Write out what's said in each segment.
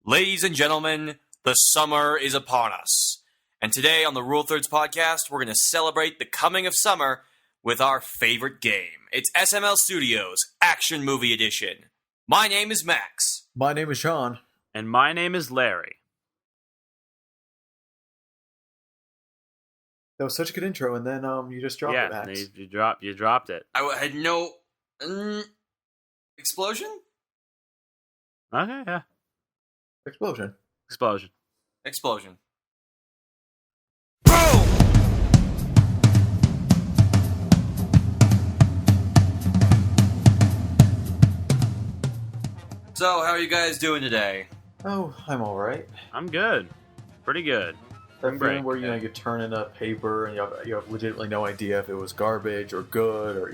Ladies and gentlemen, the summer is upon us. And today on the Rule Thirds podcast, we're going to celebrate the coming of summer with our favorite game. It's SML Studios Action Movie Edition. My name is Max. My name is Sean. And my name is Larry. That was such a good intro, and then you just dropped it, Max. You dropped it. I had no... explosion? Okay, yeah. Explosion. Explosion. Boom! So, how are you guys doing today? Oh, I'm all right. I'm good. Pretty good. That feeling where you turn in a paper and you have legitimately no idea if it was garbage or good, or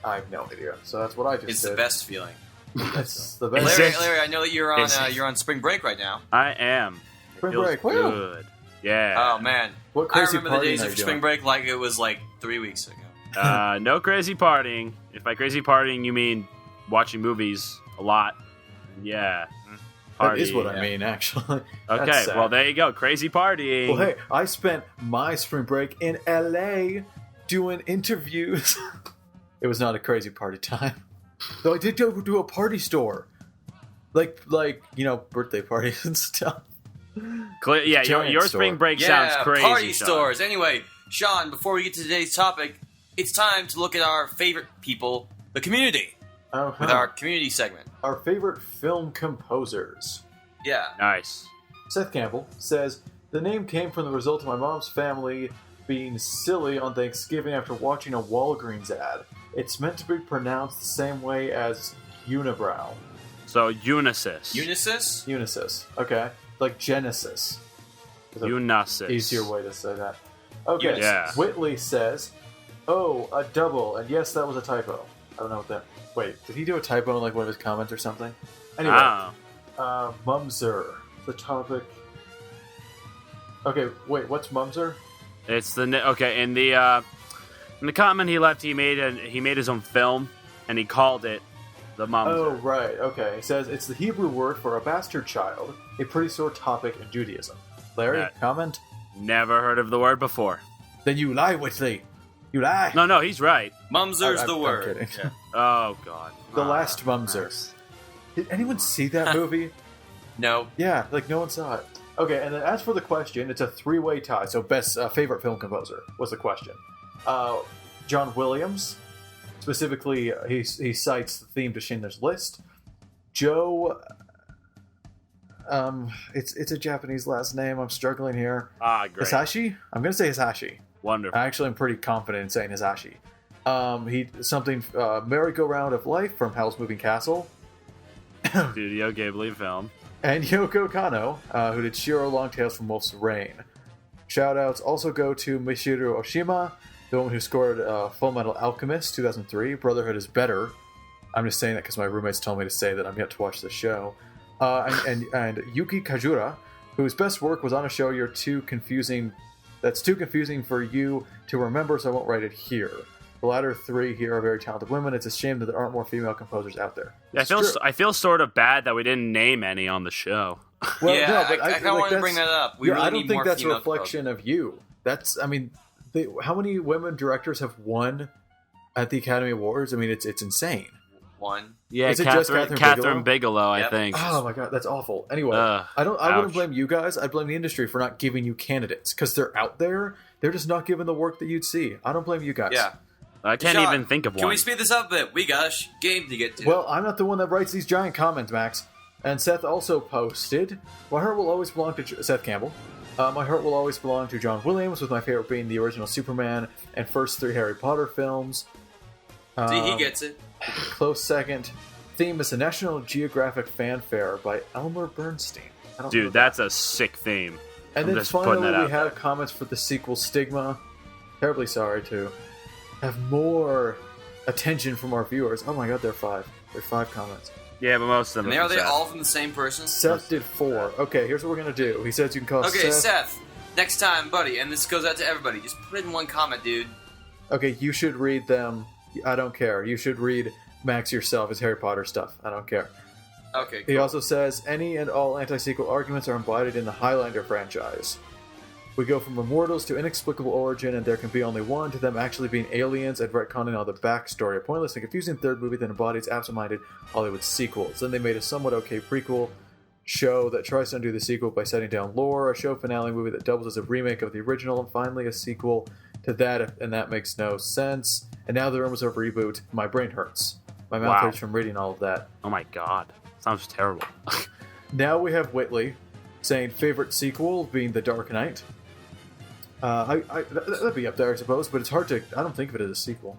I have no idea. So that's what I just did. It's the best feeling. That's the best. Larry, I know that you're on spring break right now. I am. Spring Feels break, good. Yeah. Oh man, what crazy I remember the days partying of spring break like it was like 3 weeks ago. No crazy partying. If by crazy partying you mean watching movies a lot, yeah. That is what I mean, actually. Okay, well, there you go. Crazy partying. Well, hey, I spent my spring break in LA doing interviews. It was not a crazy party time. Though I did go to a party store. Like birthday parties and stuff. Your spring break sounds crazy. Party Sean. stores. Anyway, Sean, before we get to today's topic, it's time to look at our favorite people, the community, with our community segment. Our favorite film composers. Yeah. Nice. Seth Campbell says, the name came from the result of my mom's family being silly on Thanksgiving after watching a Walgreens ad. It's meant to be pronounced the same way as unibrow. So, Unisys. Unisys? Okay. Like Genesis. Unisys. Easier way to say that. Okay. Yeah. Whitley says, oh, a double. And yes, that was a typo. I don't know what that... Wait, did he do a typo in like one of his comments or something? Anyway. Mumser. The topic... Okay, wait, what's Mumser? It's in the comment he left, he made his own film, and he called it the Mumser. Oh, right, okay. He says, it's the Hebrew word for a bastard child, a pretty sore topic in Judaism. Larry, comment? Never heard of the word before. Then you lie, Whitley. You lie. No, he's right. Mumser's the word. I'm kidding. Yeah. Oh, God. The Last Mumser. Did anyone see that movie? No. Yeah, no one saw it. Okay, and then as for the question, it's a three-way tie. So best favorite film composer was the question. John Williams, specifically, he cites the theme to Schindler's List. Joe, it's a Japanese last name. I'm struggling here. Great. Hisashi? I'm going to say Hisashi. Wonderful. Actually, I'm pretty confident in saying Hisashi. Merry-Go-Round of Life from Howl's Moving Castle. Studio Ghibli film. And Yoko Kanno, who did Shiro Long Tales from Wolf's Rain. Shoutouts also go to Michiru Oshima, the woman who scored Full Metal Alchemist 2003. Brotherhood is better. I'm just saying that because my roommates told me to say that I'm yet to watch the show. And Yuki Kajura, whose best work was on a show that's too confusing for you to remember, so I won't write it here. The latter three here are very talented women. It's a shame that there aren't more female composers out there. Yeah, I feel sort of bad that we didn't name any on the show. Well, yeah, no, but I kind of wanted to bring that up. I don't think that's a reflection of you. How many women directors have won at the Academy Awards? I mean, it's insane. One. Yeah, is it just Catherine Bigelow, I think. Oh my god, that's awful. Anyway, I wouldn't blame you guys. I'd blame the industry for not giving you candidates because they're out there. They're just not giving the work that you'd see. I don't blame you guys. Yeah. I can't even think of one. Can we speed this up a bit? We got a game to get to. Well, I'm not the one that writes these giant comments, Max. And Seth also posted, my heart will always belong to Seth Campbell. My heart will always belong to John Williams, with my favorite being the original Superman and first 3 Harry Potter films. See, he gets it. Close second. Theme is a National Geographic fanfare by Elmer Bernstein. Dude, that's a sick theme. And then finally we have comments for the sequel Stigma. Terribly sorry to have more attention from our viewers. Oh my god, there are 5. There are 5 comments. Yeah, but most of them are they all from the same person? Seth did 4. Okay, here's what we're going to do. He says you can call Seth. Okay, Seth, next time, buddy, and this goes out to everybody, just put in one comment, dude. Okay, you should read them. I don't care. You should read Max yourself. It's Harry Potter stuff. I don't care. Okay, He cool. also says, any and all anti-sequel arguments are embodied in the Highlander franchise. We go from immortals to inexplicable origin, and there can be only one, to them actually being aliens and retconning all the backstory. A pointless and confusing third movie that embodies absent-minded Hollywood sequels. Then they made a somewhat okay prequel show that tries to undo the sequel by setting down lore, a show finale movie that doubles as a remake of the original, and finally a sequel to that, and that makes no sense. And now the rumors of a reboot. My brain hurts. My mouth hurts from reading all of that. Oh my god. Sounds terrible. Now we have Whitley saying favorite sequel being The Dark Knight. That'd be up there, I suppose, but it's hard to... I don't think of it as a sequel.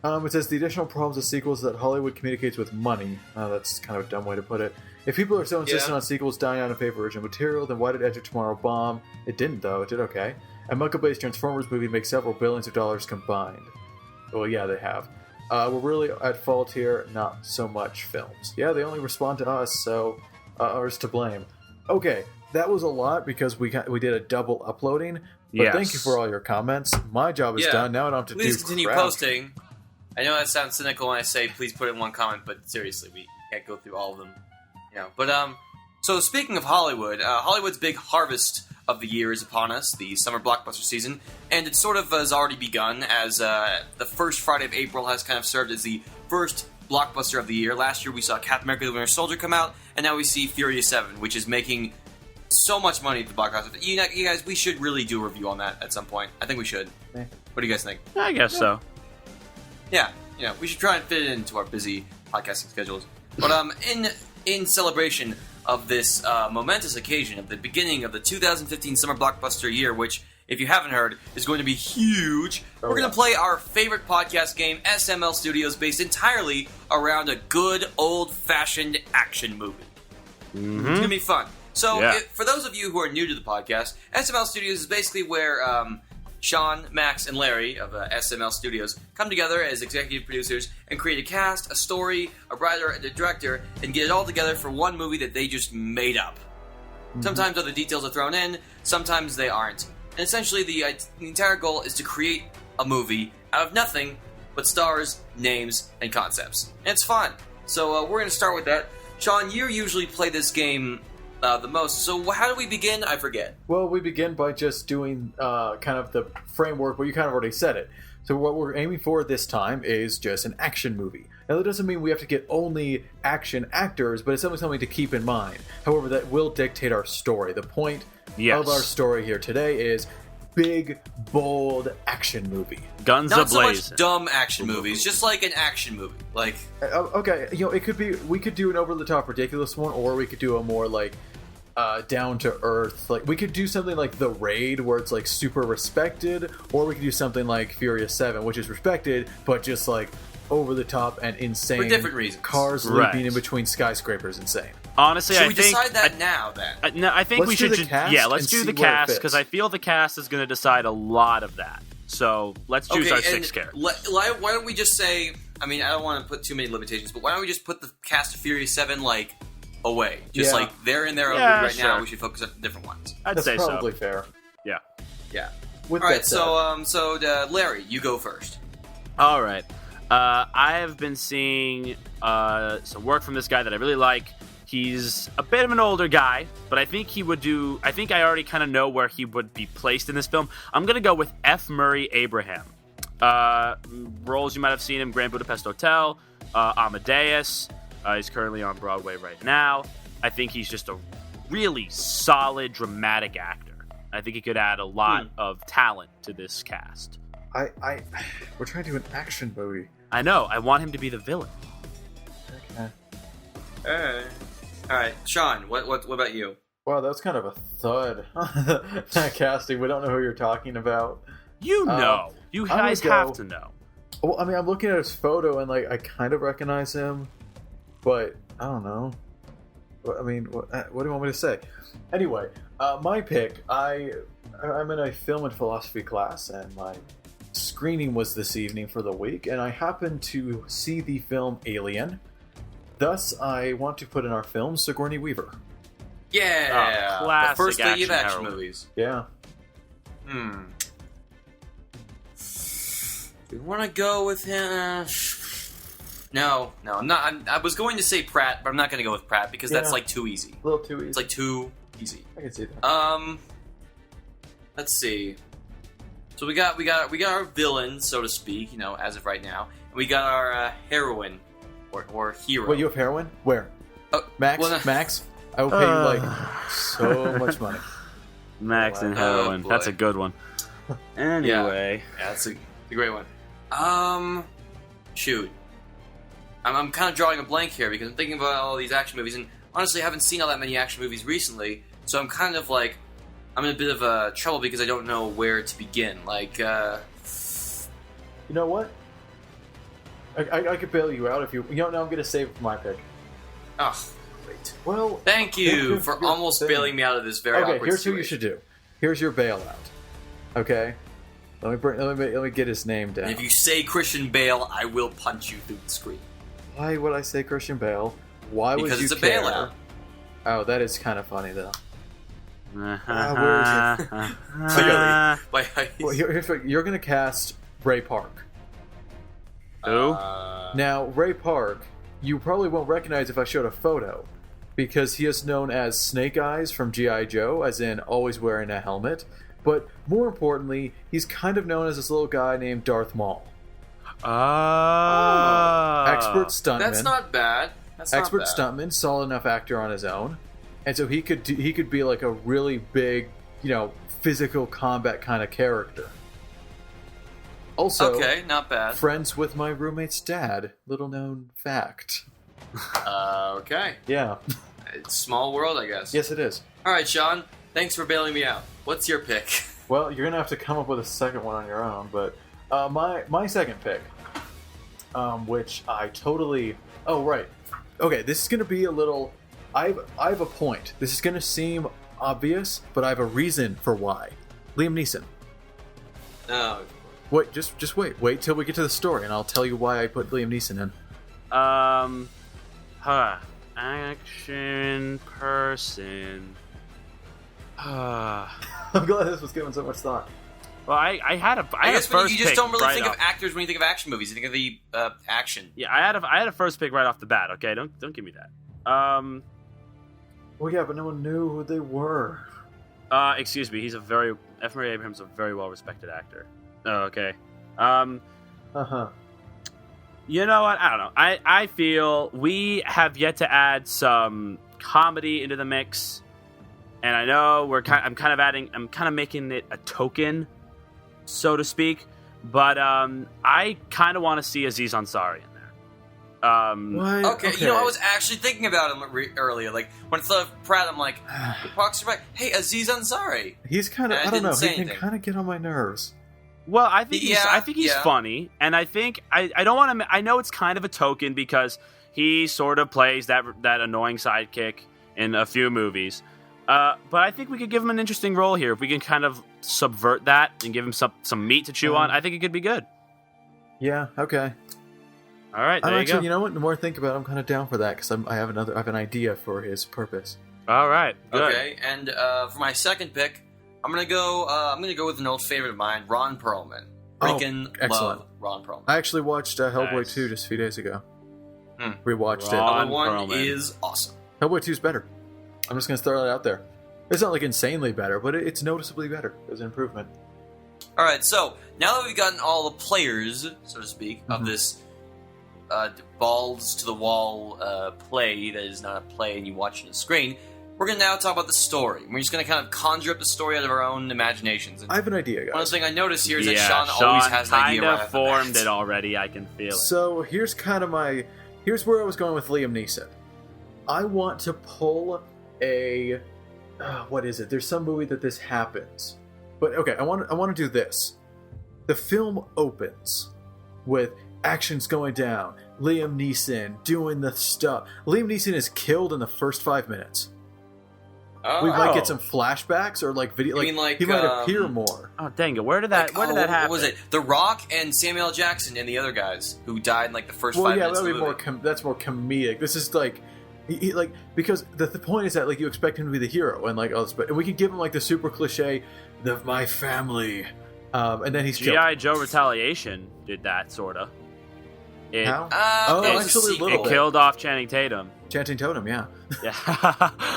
It says the additional problems of sequels is that Hollywood communicates with money. That's kind of a dumb way to put it. If people are so insistent on sequels dying out in favor of original material, then why did Edge of Tomorrow bomb? It didn't, though. It did okay. And Michael Bay's Transformers movie makes several billions of dollars combined. Well, yeah, they have. We're really at fault here, not so much films. Yeah, they only respond to us, so ours to blame. Okay, that was a lot because we did a double uploading. But thank you for all your comments. My job is done. Now I don't have to Please do continue crap. posting. I know that sounds cynical when I say please put in one comment, but seriously, we can't go through all of them. But so speaking of Hollywood, Hollywood's big harvest of the year is upon us, the summer blockbuster season, and it sort of has already begun as the first Friday of April has kind of served as the first blockbuster of the year. Last year we saw Captain America: The Winter Soldier come out, and now we see Furious 7, which is making so much money at the box office. You guys, we should really do a review on that at some point. I think we should. Yeah. What do you guys think? I guess so. Yeah, we should try and fit it into our busy podcasting schedules. But in celebration of this momentous occasion of the beginning of the 2015 summer blockbuster year, which, if you haven't heard, is going to be huge, we're going to play our favorite podcast game, SML Studios, based entirely around a good old-fashioned action movie. Mm-hmm. It's going to be fun. So, for those of you who are new to the podcast, SML Studios is basically where Sean, Max, and Larry of SML Studios come together as executive producers and create a cast, a story, a writer, and a director, and get it all together for one movie that they just made up. Mm-hmm. Sometimes other details are thrown in, sometimes they aren't. And essentially, the entire goal is to create a movie out of nothing but stars, names, and concepts. And it's fun. So we're going to start with that. Sean, you usually play this game the most. So how do we begin? I forget. Well, we begin by just doing kind of the framework, but you kind of already said it. So what we're aiming for this time is just an action movie. Now, that doesn't mean we have to get only action actors, but it's something to keep in mind. However, that will dictate our story. The point of our story here today is big, bold action movie. Guns Not a-blazing. so much dumb action movies, just like an action movie. Like, okay, it could be, we could do an over-the-top ridiculous one, or we could do a more like down to earth. Like, we could do something like The Raid, where it's like super respected, or we could do something like Furious 7, which is respected, but just like over the top and insane. For different reasons. Cars leaping in between skyscrapers, insane. Honestly, should I we think decide that now, then? no, I think Let's we do should the just cast let's and do the see where it cast fits. because I feel the cast is going to decide a lot of that. So let's choose our 6 characters. Why don't we just say? I mean, I don't want to put too many limitations, but why don't we just put the cast of Furious 7 like away? Just like they're in their own Yeah, movie right now. sure. We should focus on different ones. I'd That's say probably so. fair. Yeah. Yeah. With All right. that said, So Larry, you go first. All right. I have been seeing some work from this guy that I really like. He's a bit of an older guy, but I think he would do... I think I already kind of know where he would be placed in this film. I'm going to go with F. Murray Abraham. Roles you might have seen him, Grand Budapest Hotel, Amadeus. He's currently on Broadway right now. I think he's just a really solid, dramatic actor. I think he could add a lot of talent to this cast. we're trying to do an action movie. I know. I want him to be the villain. Okay. All right, Sean. What about you? Wow, that was kind of a thud. That casting, we don't know who you're talking about. You know. You guys have to know. Well, I mean, I'm looking at his photo and like I kind of recognize him, but I don't know. I mean, what do you want me to say? Anyway, my pick. I'm in a film and philosophy class, and my screening was this evening for the week, and I happened to see the film Alien. Thus, I want to put in our film Sigourney Weaver. Yeah, classic the first lady of action action heroine. movies. Yeah. We want to go with him. No, I'm not. I was going to say Pratt, but I'm not going to go with Pratt because that's Yeah. like too easy. A little too easy. It's like too easy. I can see that. Let's see. So we got our villain, so to speak, as of right now. And we got our heroine or hero. Wait, you have heroin? Where? Oh, Max? well, Max? I will pay you like so much money. Max and Oh, heroin. boy. That's a good one. Anyway. Yeah, that's a great one. Shoot. I'm kind of drawing a blank here because I'm thinking about all these action movies, and honestly, I haven't seen all that many action movies recently, so I'm kind of like, I'm in a bit of trouble because I don't know where to begin. Like, You know what? I could bail you out if you... You know, no, I'm going to save my pick. oh, great. Well... Thank you for You're almost saying- bailing me out of this very Okay, awkward here's situation. who you should do. Here's your bailout. Okay? Let me get his name down. And if you say Christian Bale, I will punch you through the screen. Why would I say Christian Bale? Why would Because you it's a care? bailout. Oh, that is kind of funny, though. Well, here's what, you're going to cast Ray Park. Who? Now, Ray Park, you probably won't recognize if I showed a photo, because he is known as Snake Eyes from G.I. Joe, as in always wearing a helmet. But more importantly, he's kind of known as this little guy named Darth Maul. Expert stuntman. That's not bad. That's not Expert bad. stuntman, solid enough actor on his own, and so he could be like a really big, physical combat kind of character. Also, Okay, not bad. friends with my roommate's dad. Little known fact. Okay. Yeah. It's small world, I guess. Yes, it is. All right, Sean. Thanks for bailing me out. What's your pick? Well, you're gonna have to come up with a second one on your own, but my second pick, which I totally. Oh right. Okay, this is gonna be a little. I have a point. This is gonna seem obvious, but I have a reason for why. Liam Neeson. Oh. Wait, just wait. Wait till we get to the story, and I'll tell you why I put Liam Neeson in. Action person. I'm glad this was given so much thought. Well, I had a I guess first you just pick don't really right think off. of actors when you think of action movies. You think of the action. Yeah, I had a first pick right off the bat. Okay, don't give me that. Well, yeah, but no one knew who they were. Excuse me. F. Murray Abraham's a very well respected actor. Oh, okay. Uh-huh. You know what? I don't know. I feel we have yet to add some comedy into the mix, and I know I'm kind of making it a token, so to speak. But I kind of want to see Aziz Ansari in there. What? Okay, I was actually thinking about him earlier. Like when I thought of Pratt, I'm like, Parks and Rec. Hey, Aziz Ansari. He's kind of. And I I don't know. didn't say He can anything. kind of get on my nerves. Well, I think Yeah, he's yeah. funny, and I think I don't want to. I know it's kind of a token because he sort of plays that annoying sidekick in a few movies. But I think we could give him an interesting role here if we can kind of subvert that and give him some meat to chew on. I think it could be good. Yeah. Okay. All right, there I'm you actually. go. You know what? The more I think about it, I'm kind of down for that because I have an idea for his purpose. All right, good. Okay, and for my second pick, I'm gonna go with an old favorite of mine, Ron Perlman. Freaking excellent. love Ron Perlman. I actually watched Hellboy Nice. 2 just a few days ago. Hmm. Rewatched Ron Other one Perlman. is awesome. it. Hellboy 2 is better. I'm just gonna throw that out there. It's not like insanely better, but it's noticeably better. There's an improvement. All right, so now that we've gotten all the players, so to speak, of Mhm. this balls to the wall play that is not a play and you watch it on the screen, we're going to now talk about the story. We're just going to kind of conjure up the story out of our own imaginations. And I have an idea, one guys. thing I noticed here is that Yeah, Sean always has an idea kind right of off the bat. formed it already. I can feel it. So here's here's where I was going with Liam Neeson. I want to pull a what is it? There's some movie that this happens, but okay, I want to do this. The film opens with actions going down. Liam Neeson doing the stuff. Liam Neeson is killed in the first 5 minutes. Oh. We might get some flashbacks or like video. You Like, mean like, he might appear more. Oh dang it! Where did that happen? What was it? The Rock and Samuel L. Jackson and the other guys who died in like the first Well, 5 yeah, minutes that of would the be movie. more. That's more comedic. This is like, like because the point is that like you expect him to be the hero and like all this, but we can give him like the super cliche, my family, and then he's killed. G.I. Joe Retaliation did that sorta. How? It actually, a little It bit. killed off Channing Tatum. Chanting Totem, yeah. Yeah.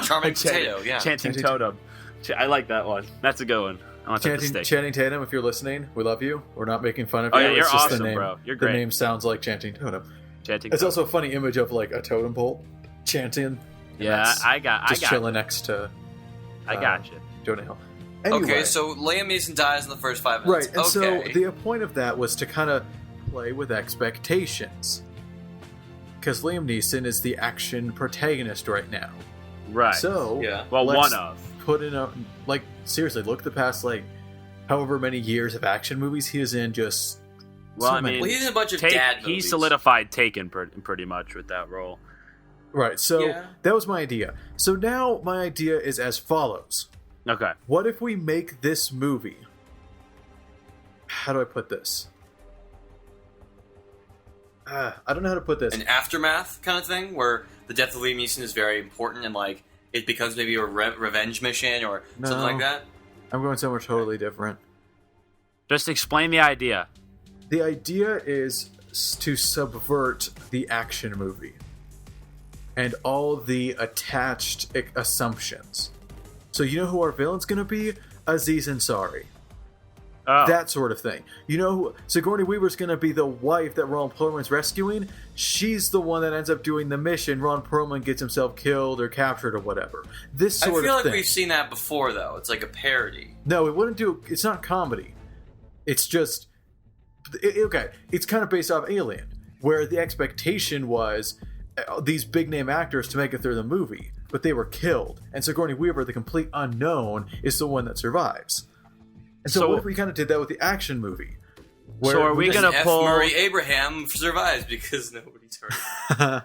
Charming Potato, yeah. Chanting Totem. I like that one. That's a good one. I want that to stick. Channing Tatum, if you're listening, we love you. We're not making fun of Oh, you. yeah, you're it's just awesome, the name, bro. You're great. The name sounds like Chanting Totem. Chanting It's Totem. also a funny image of like a totem pole chanting. Yeah, I got chilling next to. I got you. Jonah Hill. Anyway, Okay, so Liam Neeson dies in the first 5 minutes. right, and so the point of that was to kind of play with expectations, because Liam Neeson is the action protagonist right now. Right. So, Yeah. Well, let's one of. put in a seriously look at the past however many years of action movies he is in. Just Well, so I many. mean, Well, he's in a bunch of dad he movies. solidified Taken pretty much with that role. right. So Yeah. that was my idea. So now my idea is as follows. Okay. What if we make this movie? How do I put this? I don't know how to put this. An aftermath kind of thing, where the death of Liam Neeson is very important and like it becomes maybe a revenge mission or something No. like that. I'm going somewhere totally different. Just explain the idea. The idea is to subvert the action movie and all the attached assumptions. So you know who our villain's going to be? Aziz Ansari. Oh. That sort of thing. You know who Sigourney Weaver's going to be the wife that Ron Perlman's rescuing? She's the one that ends up doing the mission. Ron Perlman gets himself killed or captured or whatever. This sort of thing. I feel like we've seen that before, though. It's like a parody. No, it wouldn't do. It's not comedy. It's just okay. It's kind of based off Alien, where the expectation was these big name actors to make it through the movie, but they were killed, and Sigourney Weaver, the complete unknown, is the one that survives. And so what if we kind of did that with the action movie? So are we just- gonna F. pull? Murray Abraham survives because nobody's heard.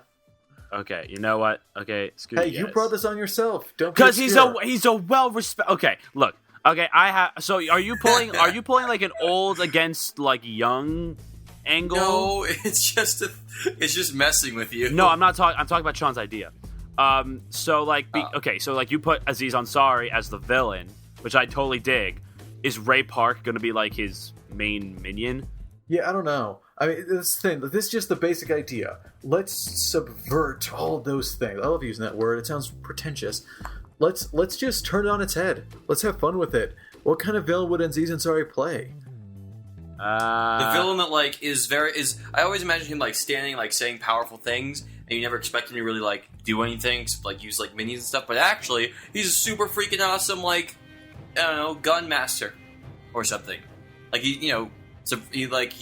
Okay, you know what? Okay, screw Hey, you you guys. brought this on yourself. Don't be Because he's obscure. a well respected. Okay, look. Okay, I have. So are you pulling like an old against like young angle? No, it's just messing with you. No, I'm not talking. I'm talking about Sean's idea. So like, okay, so like you put Aziz Ansari as the villain, which I totally dig. Is Ray Park going to be like his main minion? Yeah, I don't know. I mean, this thing. This is just the basic idea. Let's subvert all those things. I love using that word. It sounds pretentious. Let's just turn it on its head. Let's have fun with it. What kind of villain would Aziz Ansari play? The villain that like is I always imagine him like standing like saying powerful things and you never expect him to really like do anything except like use like minions and stuff, but actually he's a super freaking awesome like I don't know, gun master or something. Like he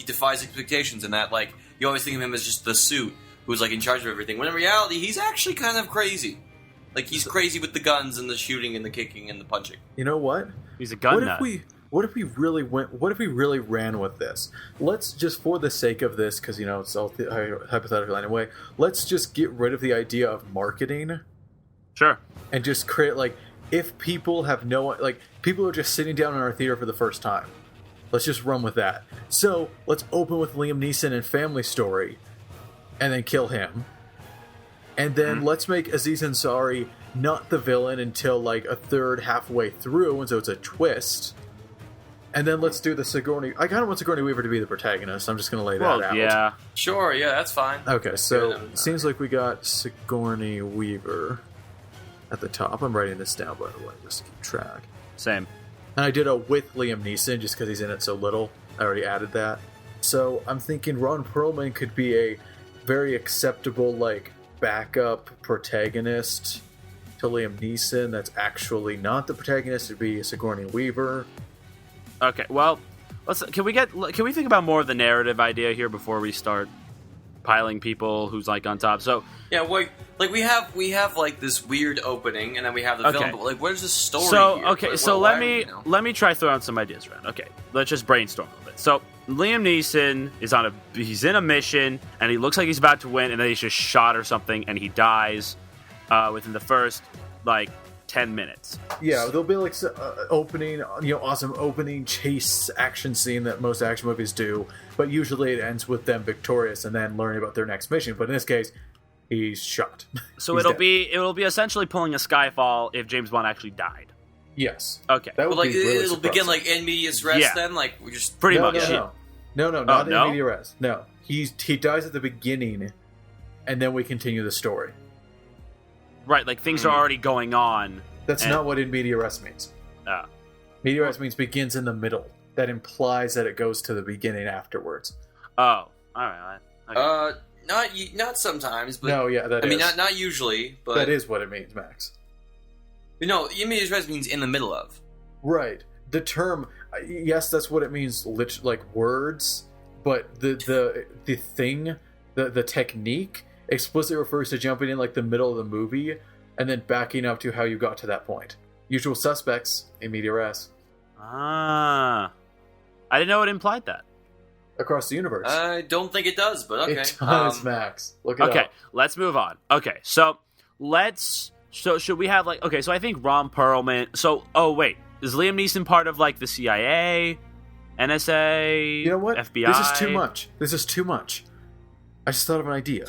defies expectations and that like you always think of him as just the suit who's like in charge of everything. When in reality he's actually kind of crazy. Like he's crazy with the guns and the shooting and the kicking and the punching. You know what? He's a gun nut. What if we really ran with this? Let's just, for the sake of this, because it's all hypothetical anyway. Let's just get rid of the idea of marketing. Sure. And just create if people have people are just sitting down in our theater for the first time. Let's just run with that. So let's open with Liam Neeson and Family Story, and then kill him. And then let's make Aziz Ansari not the villain until a third halfway through, and so it's a twist. And then let's do the Sigourney. I kind of want Sigourney Weaver to be the protagonist. I'm just going to lay that out. Yeah. Sure, yeah, that's fine. Okay, so it seems like we got Sigourney Weaver at the top. I'm writing this down, by the way, just to keep track. Same. And I did a with Liam Neeson just because he's in it so little. I already added that. So I'm thinking Ron Perlman could be a very acceptable, backup protagonist to Liam Neeson. That's actually not the protagonist. It'd be Sigourney Weaver. Okay, well, can we think about more of the narrative idea here before we start piling people who's on top? So yeah, we have this weird opening, and then we have the film. But where's the story? So here? okay, so let me try throwing some ideas around. Okay, let's just brainstorm a little bit. So Liam Neeson he's in a mission, and he looks like he's about to win, and then he's just shot or something, and he dies within the first 10 minutes. Yeah, there'll be opening, awesome opening chase action scene that most action movies do, but usually it ends with them victorious and then learning about their next mission. But in this case, he's shot. So it'll be essentially pulling a Skyfall if James Bond actually died. Yes. Okay. That would be really it'll begin surprising. in medias res. Yeah. Then we're just Pretty No, much. no. No, not no? in media res. No, he dies at the beginning, and then we continue the story. Right, like things are already going on. That's not what in media res means. Media res means begins in the middle. That implies that it goes to the beginning afterwards. Oh, all right. Okay. Not sometimes, but No, yeah, that is. I mean, not usually, but that is what it means, Max. No, in medias res means in the middle of. Right. The term, yes, that's what it means, like words, but the thing, the technique explicitly refers to jumping in like the middle of the movie and then backing up to how you got to that point. Usual suspects in media res. I didn't know it implied that. Across the universe. I don't think it does, but okay. It does, Max. Look it up. Okay, let's move on. Okay, so should we have like, okay, so I think Ron Perlman, wait, is Liam Neeson part of like the CIA, NSA, You know what? FBI? This is too much. I just thought of an idea.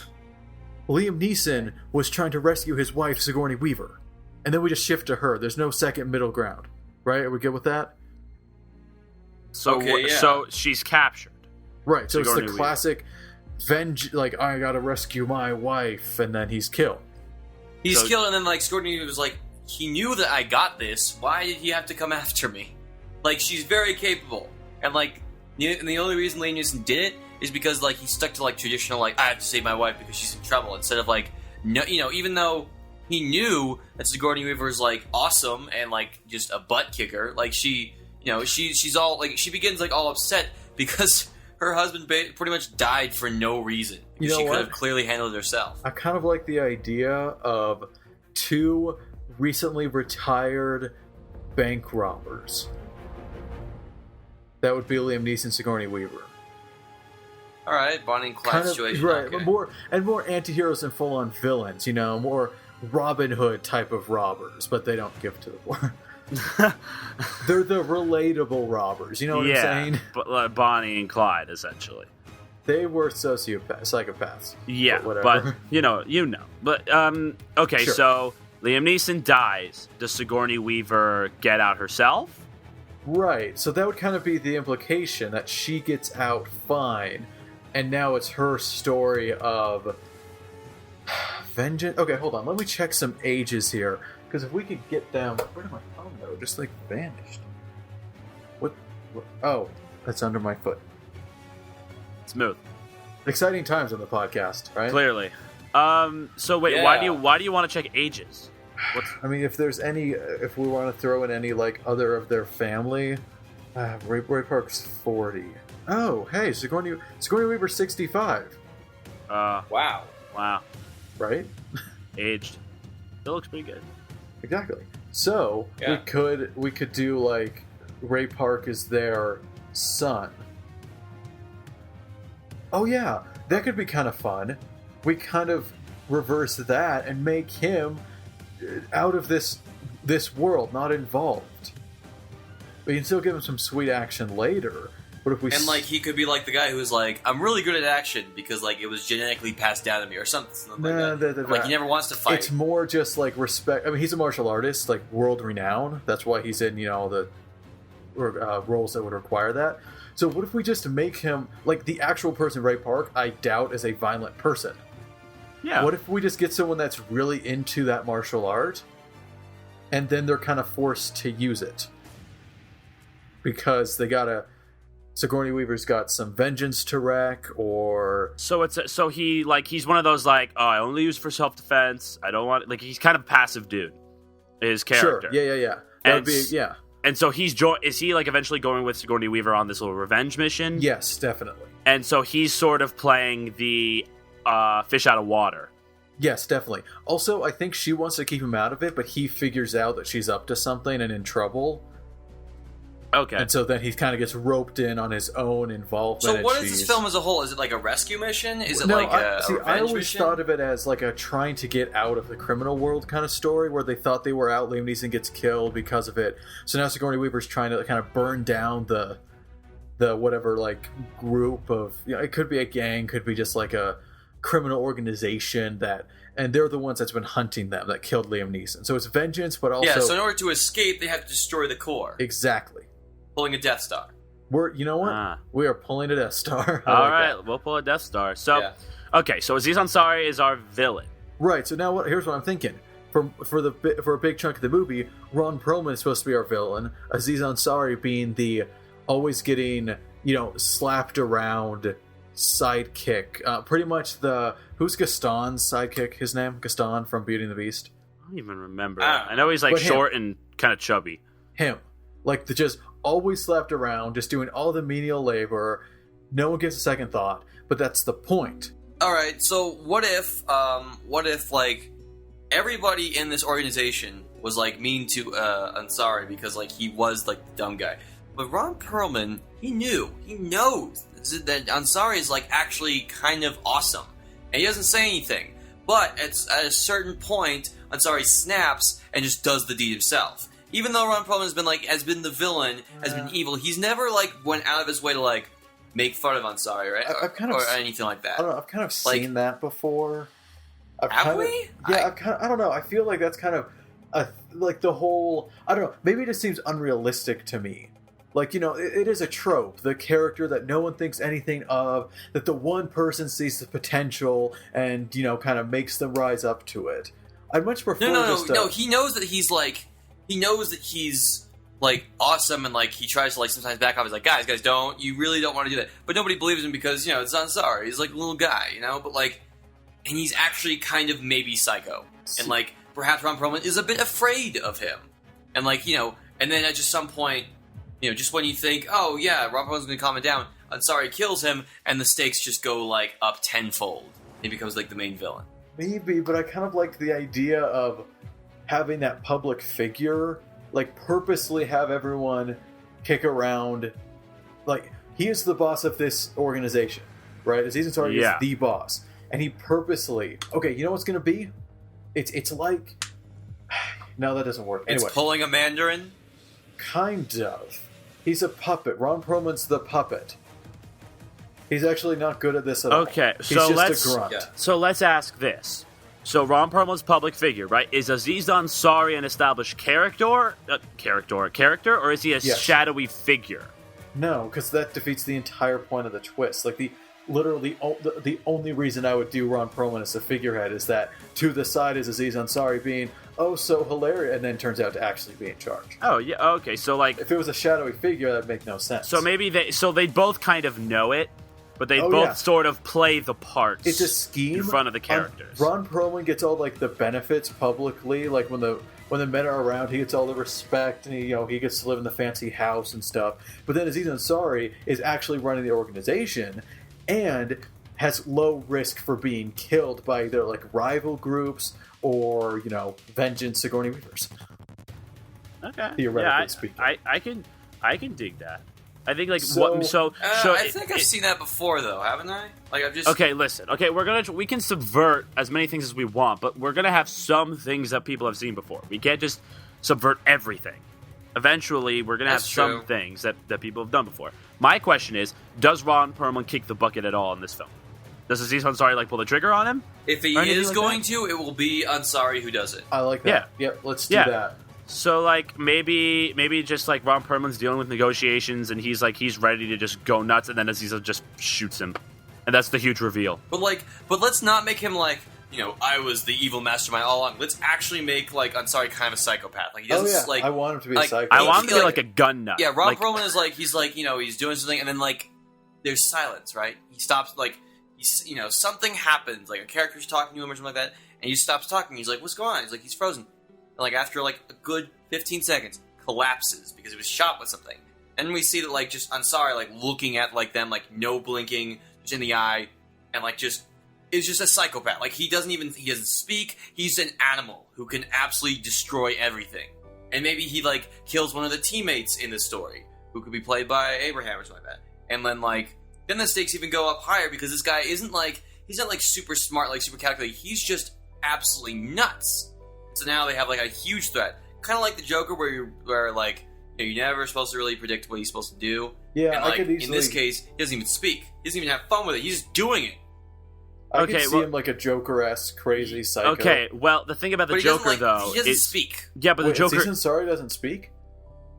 Liam Neeson was trying to rescue his wife, Sigourney Weaver. And then we just shift to her. There's no second middle ground. Right? Are we good with that? So, Okay, yeah. So she's captured. Right, so Sigourney it's the Weaver. classic like, I gotta rescue my wife, and then he's killed. He's So- killed, and then like Sigourney was like, he knew that I got this. Why did he have to come after me? Like, she's very capable, and like, and the only reason Liam Neeson did it is because like he stuck to like traditional like, I have to save my wife because she's in trouble, instead of like, no, even though he knew that Sigourney Weaver is like awesome and like just a butt kicker, like she's all like, she begins like all upset because her husband pretty much died for no reason. You know she could what? have clearly handled it herself. I kind of like the idea of two recently retired bank robbers. That would be Liam Neeson, Sigourney Weaver. All right, Bonnie and Clyde situation. right, okay. but more anti-heroes and full-on villains. More Robin Hood type of robbers, but they don't give to the poor. They're the relatable robbers. You know what I'm saying? But like Bonnie and Clyde, essentially. They were psychopaths. Yeah, but but whatever. you know. But okay, Sure. so Liam Neeson dies. Does Sigourney Weaver get out herself? Right, so that would kind of be the implication that she gets out fine, and now it's her story of vengeance. Okay, hold on, let me check some ages here, because if we could get them... Where did my phone go? Just, like, vanished. What? Oh, that's under my foot. Smooth, Exciting times on the podcast, right? clearly. So wait, Yeah. why do you want to check ages? I mean, if there's any... If we want to throw in any, like, other of their family... Ray Park's 40. Oh, hey, Sigourney Weaver's 65. Wow. Wow, Right? aged. Still looks pretty good. Exactly. So Yeah. we could do like Ray Park is their son. Oh yeah, that could be kind of fun. We kind of reverse that and make him out of this world, not involved. We can still give him some sweet action later. But if we And like, he could be like the guy who was like, I'm really good at action because like it was genetically passed down to me or something like that. Like, he never wants to fight. It's more just like respect. I mean, he's a martial artist, like world renowned. That's why he's in, the roles that would require that. So what if we just make him like the actual person, Ray Park? I doubt is a violent person. Yeah. What if we just get someone that's really into that martial art, and then they're kind of forced to use it because they gotta. Sigourney Weaver's got some vengeance to wreak, or So he's one of those like, oh, I only use for self defense. I don't want, like, he's kind of passive dude. His character. Sure. Yeah. That And would be yeah. And so is he like eventually going with Sigourney Weaver on this little revenge mission? Yes, definitely. And so he's sort of playing the fish out of water. Yes, definitely. Also, I think she wants to keep him out of it, but he figures out that she's up to something and in trouble. Okay. And so then he kind of gets roped in on his own involvement. So and what is she's- this film as a whole? Is it like a rescue mission? Is it No, like a I revenge always mission? thought of it as like a trying to get out of the criminal world kind of story, where they thought they were out, Liam Neeson gets killed because of it. So now Sigourney Weaver's trying to kind of burn down the whatever like group of, it could be a gang, could be just like a criminal organization and they're the ones that's been hunting them that killed Liam Neeson. So it's vengeance, but also Yeah, so in order to escape, they have to destroy the core, exactly. pulling a Death Star. You know what? We are pulling a Death Star. All right, we'll pull a Death Star. So, okay, so Aziz Ansari is our villain. Right. So now, here's what I'm thinking. For a big chunk of the movie, Ron Perlman is supposed to be our villain. Aziz Ansari being the always getting slapped around sidekick. Pretty much who's Gaston's sidekick? His name Gaston from Beauty and the Beast. I don't even remember. I know he's like short and kind of chubby. Him, like just always slapped around, just doing all the menial labor. No one gives a second thought, but that's the point. All right, so what if like everybody in this organization was like mean to Ansari because like he was like the dumb guy, but Ron Perlman he knows that Ansari is like actually kind of awesome, and he doesn't say anything. But at a certain point, Ansari snaps and just does the deed himself. Even though Ron Perlman has been the villain, has been evil, he's never like went out of his way to like make fun of Ansari, right? Or anything like that. I don't know. I've kind of seen that before. Have we? Yeah, I don't know. I feel like that's kind of like the whole. I don't know. Maybe it just seems unrealistic to me. Like, it is a trope. The character that no one thinks anything of, that the one person sees the potential and, kind of makes them rise up to it. I'd much prefer No, he knows that he's like awesome and like he tries to like sometimes back off. He's like, guys, you really don't want to do that. But nobody believes him because, it's Ansari. He's like a little guy, but like, and he's actually kind of maybe psycho. And like, perhaps Ron Perlman is a bit afraid of him. And like, and then at just some point, just when you think, oh yeah, Ron Perlman's going to calm it down, Ansari kills him, and the stakes just go like up tenfold. He becomes like the main villain. Maybe, but I kind of like the idea of having that public figure, like purposely have everyone kick around. Like, he is the boss of this organization, right? Aziz Ansari is the boss, and he purposely. Okay, you know what's going to be? It's like. No, that doesn't work. Anyway, it's pulling a Mandarin. Kind of. He's a puppet. Ron Perlman's the puppet. He's actually not good at this at all. Okay, He's just a grunt. Yeah. So let's ask this. So Ron Perlman's public figure, right? Is Aziz Ansari an established character, or is he a shadowy figure? No, because that defeats the entire point of the twist. Like, the only reason I would do Ron Perlman as a figurehead is that to the side is Aziz Ansari being so hilarious, and then turns out to actually be in charge. Oh yeah, okay. So like, if it was a shadowy figure, that'd make no sense. So maybe they both kind of know it, but they both sort of play the parts. It's a scheme in front of the characters. Ron Perlman gets all like the benefits publicly, like when the men are around, he gets all the respect, and he gets to live in the fancy house and stuff. But then Aziz Ansari is actually running the organization, and has low risk for being killed by either like rival groups or vengeance Sigourney Weavers. Okay, theoretically speaking, I can dig that. I think like I think I've seen that before though, haven't I? Like I've just listen. Okay, we can subvert as many things as we want, but we're gonna have some things that people have seen before. We can't just subvert everything. Eventually, we're gonna have some things that people have done before. My question is, does Ron Perlman kick the bucket at all in this film? Does Aziz Ansari like pull the trigger on him? If he is going to, it will be Ansari who does it. I like that. Yeah, let's do that. So like maybe just like Ron Perlman's dealing with negotiations and he's ready to just go nuts, and then Aziz just shoots him, and that's the huge reveal. But let's not make him like, I was the evil mastermind all along. Let's actually make like Ansari kind of a psychopath. Like he doesn't like. I want him to be a psychopath. I want him to be like a gun nut. Yeah, Ron Perlman is like he's doing something, and then like there's silence, right? He stops, like he's something happens, like a character's talking to him or something like that, and he stops talking. He's like, "What's going on?" He's like, "He's frozen." And like after like a good 15 seconds, collapses because he was shot with something. And we see that like just Ansari like looking at like them, like no blinking, just in the eye, and like just is just a psychopath. Like he doesn't speak. He's an animal who can absolutely destroy everything. And maybe he like kills one of the teammates in the story, who could be played by Abraham or something like that. And then the stakes even go up higher because this guy isn't like, he's not like super smart, like super calculated. He's just absolutely nuts. So now they have like a huge threat, kind of like the Joker, where you're never supposed to really predict what he's supposed to do. Yeah, and like in this case, he doesn't even speak. He doesn't even have fun with it. He's just doing it. I can see him like a Joker-esque crazy psycho. Okay, well, the thing about the Joker, though, he doesn't speak. Yeah, but the Joker. Aziz Ansari doesn't speak?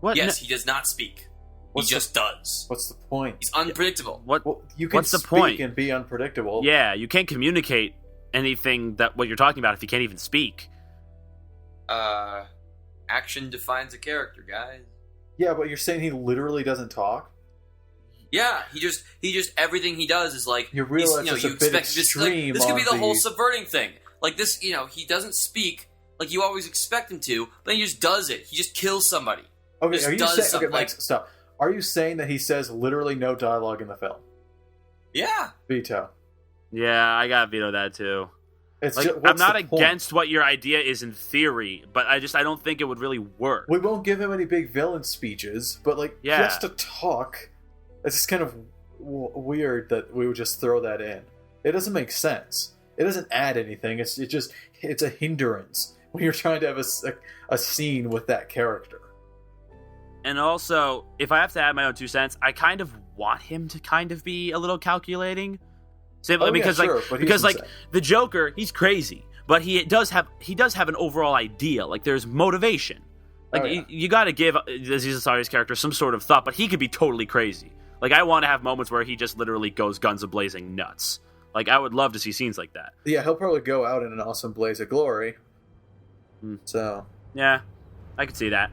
What? Yes, he does not speak. He just does. What's the point? He's unpredictable. Well, you can what's the speak point? and be unpredictable. Yeah, you can't communicate anything that what you're talking about if you can't even speak. Action defines a character, guys. Yeah, but you're saying he literally doesn't talk? Yeah, he just everything he does is like You realize it's a bit extreme. This could be the on whole subverting thing. Like this, he doesn't speak like you always expect him to, but then he just does it. He just kills somebody. Okay, Just are you does saying? something Okay, Max, stop. Are you saying that he says literally no dialogue in the film? Yeah. Veto. Yeah, I gotta veto that too. It's Like, just, I'm what's not the against what your idea is in theory, but I don't think it would really work. point? We won't give him any big villain speeches, but like Yeah. he has to talk. It's just kind of weird that we would just throw that in. It doesn't make sense. It doesn't add anything. It's a hindrance when you're trying to have a scene with that character. And also, if I have to add my own 2 cents, I kind of want him to kind of be a little calculating. Simply because the Joker, he's crazy, but he does have an overall idea. Like there's motivation. Like you got to give Aziz Ansari's character some sort of thought, but he could be totally crazy. Like I want to have moments where he just literally goes guns a-blazing nuts. Like I would love to see scenes like that. Yeah, he'll probably go out in an awesome blaze of glory. So yeah, I could see that.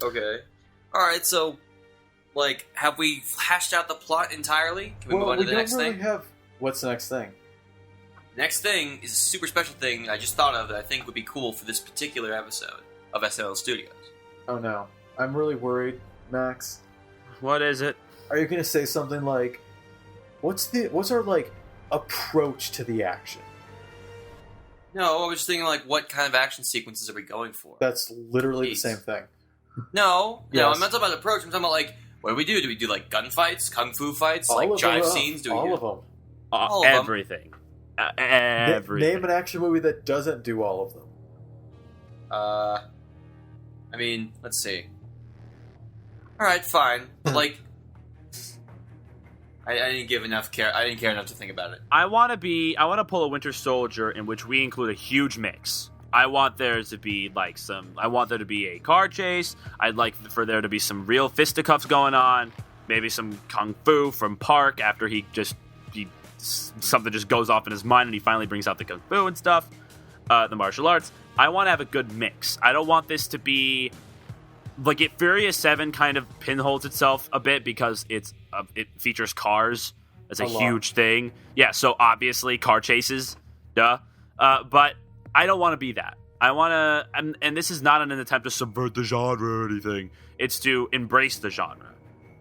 Okay. All right. So, like, have we hashed out the plot entirely? Can we move on to the next thing? What's the next thing? Next thing is a super special thing I just thought of that I think would be cool for this particular episode of SML Studios. Oh no, I'm really worried, Max. What is it? Are you gonna say something like, "What's our like approach to the action?" No, I was just thinking like, what kind of action sequences are we going for? That's literally Jeez. the same thing. No, Yes. I'm not talking about approach. I'm talking about like, what do we do? Do we do like gunfights, kung fu fights, All like of jive them. scenes? Do we All do of them. All of them. Everything. Everything. Name an action movie that doesn't do all of them. I mean, let's see. All right, fine, but like, I didn't give enough care. I didn't care enough to think about it. I want to pull a Winter Soldier in which we include a huge mix. I want there to be a car chase. I'd like for there to be some real fisticuffs going on. Maybe some kung fu from Park after something just goes off in his mind and he finally brings out the kung fu and stuff. The martial arts. I want to have a good mix. I don't want this to be like Furious 7 kind of pinholes itself a bit because it features cars. That's a huge thing. Yeah, so obviously car chases, duh. But I don't want to be that. I want to, and this is not an attempt to subvert the genre or anything. It's to embrace the genre.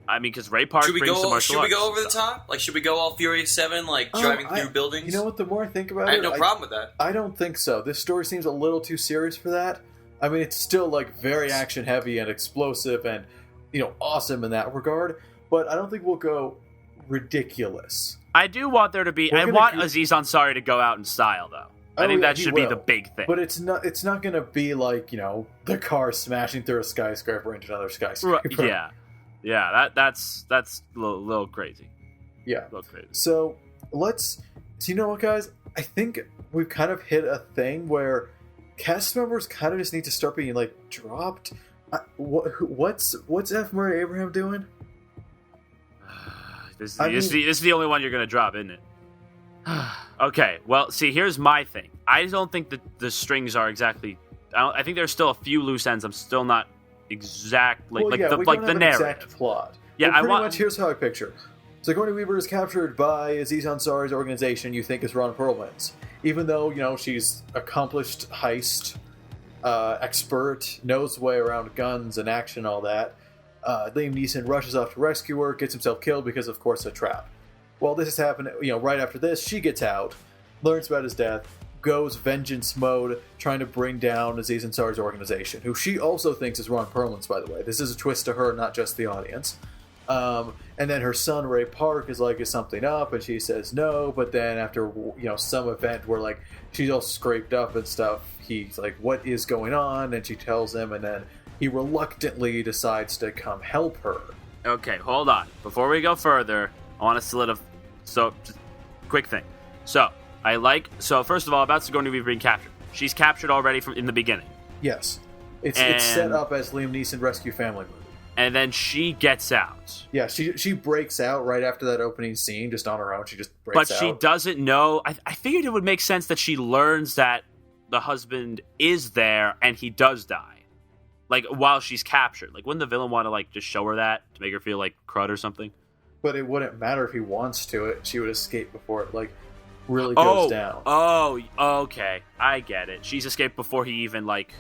I mean, because Ray Park brings the martial arts. Should we go over the top? Like, should we go all Furious 7, like driving through buildings? You know what? The more I think about I have no problem with that. I don't think so. This story seems a little too serious for that. I mean, it's still like very action heavy and explosive and awesome in that regard. But I don't think we'll go ridiculous. I do want there to be. I want Aziz Ansari to go out in style, though. I think that should be the big thing. But it's not. It's not going to be like the car smashing through a skyscraper into another skyscraper. Yeah. That's a little crazy. Yeah. A little crazy. So you know what, guys? I think we've kind of hit a thing where cast members kind of just need to start being like dropped. What's F. Murray Abraham doing? This is the only one you're going to drop, isn't it? Okay, well, see, here's my thing. I don't think that the strings are exactly. I think there's still a few loose ends. I'm still not exact we don't have the an narrative. Exact plot. Yeah, but pretty much. Here's how I picture. Sigourney Weaver is captured by Aziz Ansari's organization. You think is Ron Perlman's, even though she's accomplished heist expert, knows the way around guns and action, all that. Liam Neeson rushes off to rescue her, gets himself killed because, of course, a trap. Well, this has happened, right after this, she gets out, learns about his death, goes vengeance mode, trying to bring down Aziz Ansari's organization, who she also thinks is Ron Perlman's, by the way. This is a twist to her, not just the audience. And then her son, Ray Park, is like, is something up? And she says no, but then after, some event where, like, she's all scraped up and stuff, he's like, what is going on? And she tells him, and then he reluctantly decides to come help her. Okay, hold on. Before we go further, I want to solidify. So, just quick thing. So, first of all, about Sigourney Weaver being captured. She's captured already in the beginning. Yes. It's set up as Liam Neeson rescue family movie. and then she gets out. Yeah, she breaks out right after that opening scene, just on her own. She just breaks But out. she doesn't know. I figured it would make sense that she learns that the husband is there and he does die. Like, while she's captured. Like, wouldn't the villain want to, like, just show her that to make her feel like crud or something? But it wouldn't matter if he wants to. She would escape before it, like, really goes down. Oh, okay. I get it. She's escaped before he even, like...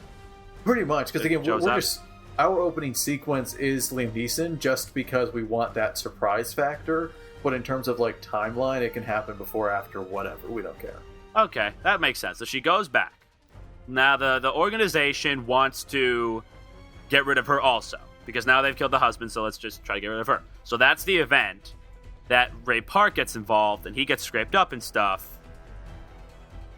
Pretty much, because again, Joe's we're out. just... Our opening sequence is Liam Neeson just because we want that surprise factor, but in terms of, like, timeline, it can happen before, after, whatever. We don't care. Okay, that makes sense. So she goes back. Now, the organization wants to get rid of her also, because now they've killed the husband, so let's just try to get rid of her. So that's the event that Ray Park gets involved, and he gets scraped up and stuff.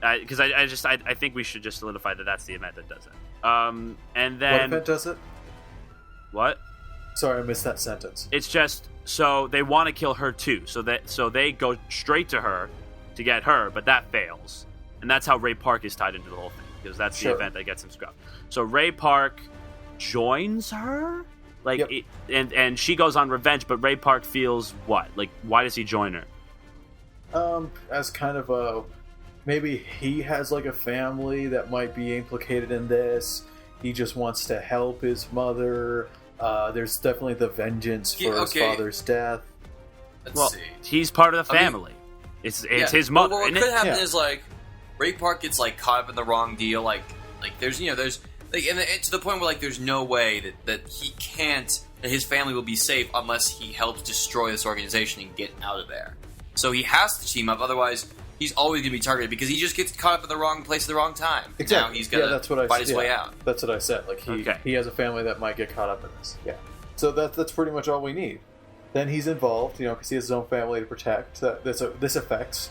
Because I think we should just solidify that that's the event that does it. And then... What event does it? What? Sorry, I missed that sentence. It's just, so they want to kill her too. So they go straight to her to get her, but that fails. And that's how Ray Park is tied into the whole thing, because that's the event that gets him scrubbed. So Ray Park joins her? Like, yep. and she goes on revenge, but Ray Park feels what? Like, why does he join her? As kind of a... Maybe he has, like, a family that might be implicated in this. He just wants to help his mother. There's definitely the vengeance for his father's death. Let's see. He's part of the family. It's his mother. Well, what could happen is, like, Ray Park gets, like, caught up in the wrong deal. Like there's like, and to the point where, like, there's no way that he can't, that his family will be safe unless he helps destroy this organization and get out of there. So he has to team up, otherwise he's always going to be targeted because he just gets caught up in the wrong place at the wrong time. Exactly. Now he's got to fight his way out. That's what I said. Like, he has a family that might get caught up in this. Yeah. So that's pretty much all we need. Then he's involved, because he has his own family to protect. This affects.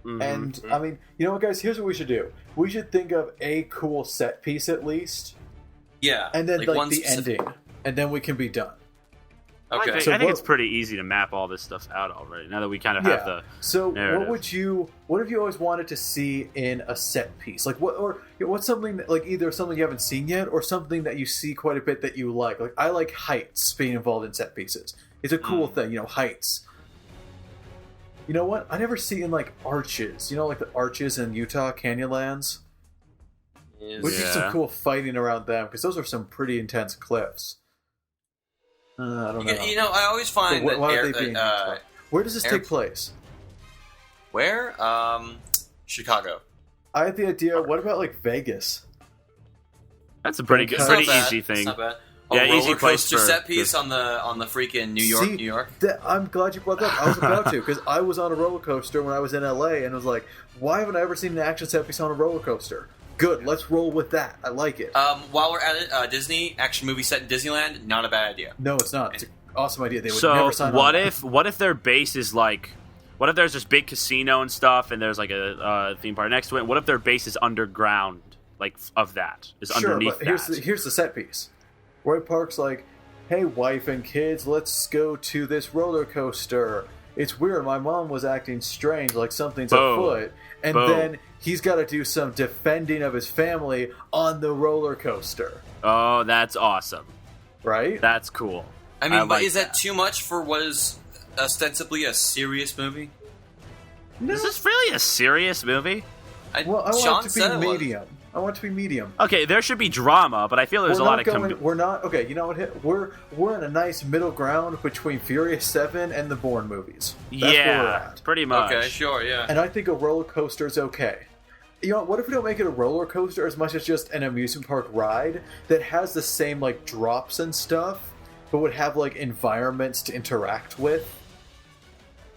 Mm-hmm. And, I mean, you know what, guys? Here's what we should do. We should think of a cool set piece, at least. Yeah. And then, like the ending. And then we can be done. Okay. I think it's pretty easy to map all this stuff out already, now that we kind of have the narrative. What have you always wanted to see in a set piece? Like, what's something, like, either something you haven't seen yet, or something that you see quite a bit that you like? Like, I like heights being involved in set pieces. It's a cool thing, heights. You know what? I never see in, like, arches. Like the arches in Utah, Canyonlands? Would be some cool fighting around them, because those are some pretty intense cliffs. I don't know. I always find where does this take place? Where? Chicago. I had the idea. What about, like, Vegas? That's a pretty easy thing. It's not bad. Easy place coaster set piece on the freaking New York. I'm glad you brought that up. I was about to, because I was on a roller coaster when I was in LA, and was like, why haven't I ever seen an action set piece on a roller coaster? Good, let's roll with that. I like it. While we're at it, Disney action movie set in Disneyland, not a bad idea. No, it's not. It's an awesome idea. They would never sign on. What if their base is like, what if there's this big casino and stuff, and there's like a theme park next to it? What if their base is underground, like underneath but that? Here's the set piece. Roy Park's like, hey, wife and kids, let's go to this roller coaster. It's weird. My mom was acting strange, like something's afoot. And then he's got to do some defending of his family on the roller coaster. Oh, that's awesome. Right? That's cool. I mean, but is that too much for what is ostensibly a serious movie? No. Is this really a serious movie? I want it to be medium. I want it to be medium. Okay, there should be drama, but I feel there's a lot of... We're not... Okay, you know what? We're in a nice middle ground between Furious 7 and the Bourne movies. That's where we're at. Pretty much. Okay, sure, yeah. And I think a roller coaster is okay. What if we don't make it a roller coaster as much as just an amusement park ride that has the same, like, drops and stuff, but would have, like, environments to interact with?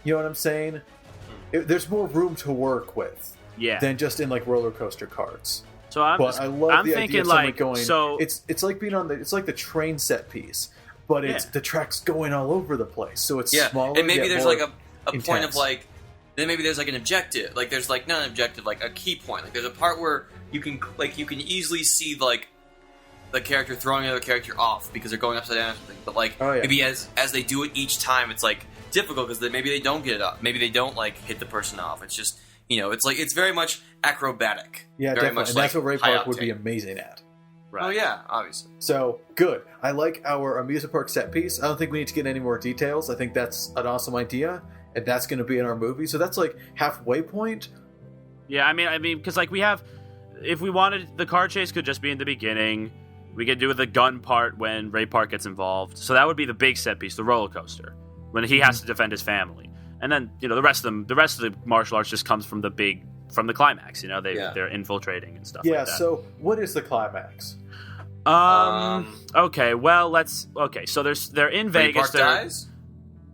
You know what I'm saying? There's more room to work with than just in, like, roller coaster carts. So I love the idea of someone going. So it's like being on it's like the train set piece, but it's the track's going all over the place, so it's smaller. And maybe there's like a intense point of like, then maybe there's like an objective, like there's like not an objective, like a key point. Like there's a part where you can easily see like the character throwing another character off because they're going upside down or something. But like maybe as they do it each time, it's like difficult because maybe they don't get it up, maybe they don't like hit the person off. It's just. It's like it's very much acrobatic. Yeah, very definitely. Much and like that's what Ray Park would be amazing at. Oh yeah, obviously. So, good. I like our amusement park set piece. I don't think we need to get any more details. I think that's an awesome idea, and that's going to be in our movie. So that's like halfway point. Yeah, I mean, because like we have, if we wanted, the car chase could just be in the beginning. We could do the gun part when Ray Park gets involved. So that would be the big set piece, the roller coaster, when he has to defend his family. And then, the rest of the martial arts just comes from the climax. They're infiltrating and stuff like that. So what is the climax? Okay, well, so they're in Ray Vegas. Park dies?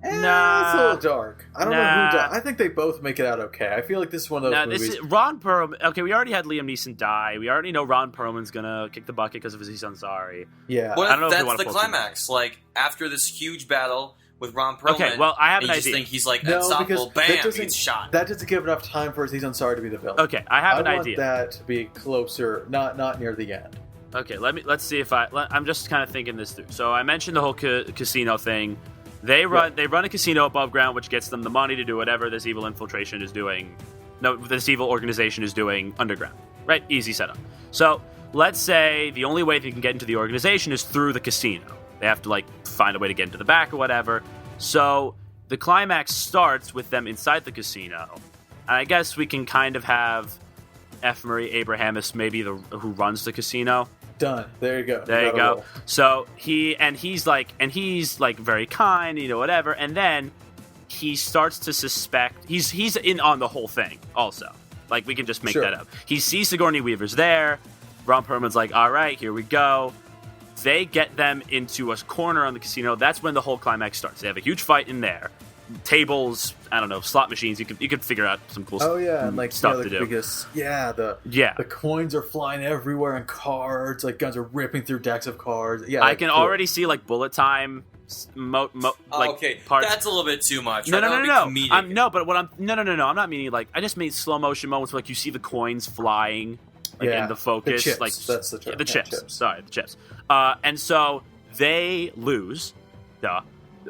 Nah. It's a little dark. I don't know who died. I think they both make it out okay. I feel like this is one of those movies. Ron Perlman. Okay, we already had Liam Neeson die. We already know Ron Perlman's gonna kick the bucket because of Aziz Ansari. Yeah. What I don't know if if they that's wanna the pull climax? Like, after this huge battle with Ron Perlman, Okay, well, I have an you just idea. think he's like No, unstoppable, because bam, he's shot. That doesn't give enough time for Aziz Ansari to be the villain. Okay, I have an I want idea. that to be closer, not near the end. Okay, let's see if I'm just kind of thinking this through. So I mentioned the whole casino thing. They run a casino above ground, which gets them the money to do whatever this evil infiltration is doing. No, this evil organization is doing underground. Right? Easy setup. So let's say the only way they can get into the organization is through the casino. They have to find a way to get into the back or whatever. So the climax starts with them inside the casino. And I guess we can kind of have F. Murray Abraham as maybe who runs the casino. Done. There you go. There you go. Roll. So he's very kind, whatever. And then he starts to suspect he's in on the whole thing. Also, we can just make that up. He sees Sigourney Weaver's there. Ron Perlman's like, all right, here we go. They get them into a corner on the casino. That's when the whole climax starts. They have a huge fight in there. Tables, I don't know, slot machines. You could figure out some cool stuff. Oh yeah, and stuff to do. Because the coins are flying everywhere and cards. Guns are ripping through decks of cards. Yeah, I can already see bullet time. Okay, parts. That's a little bit too much. No. I'm not meaning I just mean slow motion moments where you see the coins flying in the focus. The chips. That's the term. The chips. Sorry, the chips. And so they lose. Duh.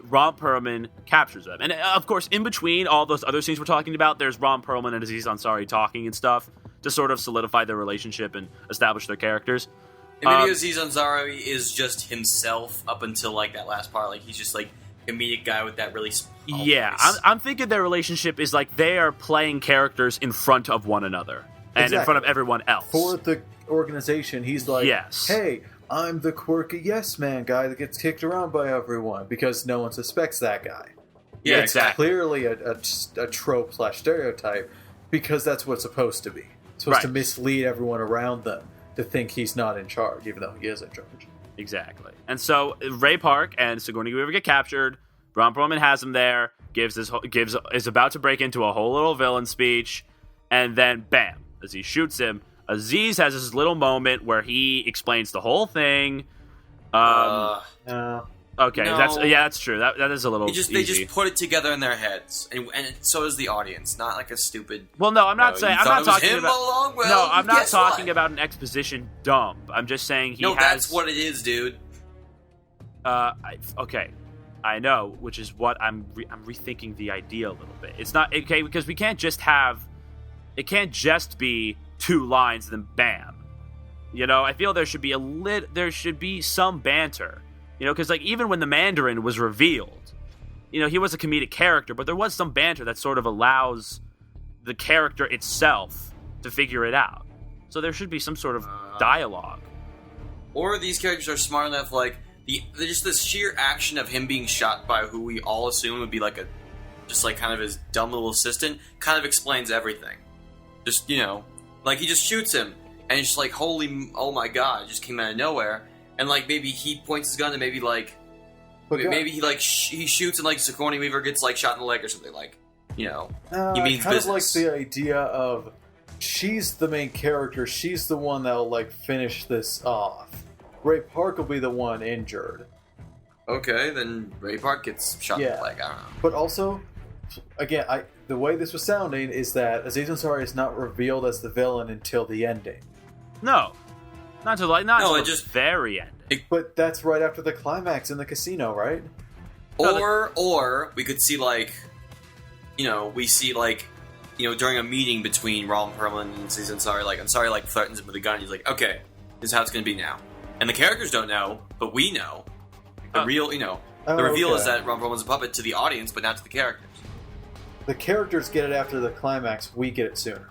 Ron Perlman captures them. And of course, in between all those other scenes we're talking about, there's Ron Perlman and Aziz Ansari talking and stuff to sort of solidify their relationship and establish their characters. And maybe Aziz Ansari is just himself up until that last part. He's just comedic guy with that really small voice. I'm thinking their relationship is they are playing characters in front of one another and in front of everyone else. For the organization, he's yes. Hey, I'm the quirky yes man guy that gets kicked around by everyone because no one suspects that guy. Yeah, it's exactly. Clearly a trope / stereotype because that's what it's supposed to be. It's supposed to mislead everyone around them to think he's not in charge, even though he is in charge. Exactly. And so Ray Park and Sigourney Weaver get captured. Ron Perlman has him there. Is about to break into a whole little villain speech, and then bam, as he shoots him. Aziz has this little moment where he explains the whole thing. Okay, no. that's true. That is a little. They easy. just put it together in their heads, and so does the audience. Not a stupid. Well, no, I'm not saying. I'm not talking about. All along? Well, no, I'm not talking what? about an exposition dump. I'm just saying he has. That's what it is, dude. Okay, I know, which is what I'm rethinking the idea a little bit. It's not okay because we can't just have. It can't just be 2 lines and then bam. I feel there should be some banter. Because even when the Mandarin was revealed, he was a comedic character, but there was some banter that sort of allows the character itself to figure it out. So there should be some sort of dialogue. Or these characters are smart enough, just the sheer action of him being shot by who we all assume would be kind of his dumb little assistant, kind of explains everything. Just, he just shoots him, and it's just holy, oh my god, it just came out of nowhere. And maybe he points his gun, and maybe maybe he shoots, and Sigourney Weaver gets shot in the leg or something. He means kind business. of the idea of she's the main character, she's the one that'll finish this off. Ray Park will be the one injured. Okay, then Ray Park gets shot in the leg. I don't know. But also, again, the way this was sounding is that Aziz Ansari is not revealed as the villain until the ending. No. Not until the very end. But that's right after the climax in the casino, right? Or we could see we see during a meeting between Ron Perlman and Aziz Ansari, Ansari threatens him with a gun. He's like, okay, this is how it's gonna be now. And the characters don't know, but we know. The real, the reveal is that Ron Perlman's a puppet to the audience, but not to the characters. The characters get it after the climax. We get it sooner.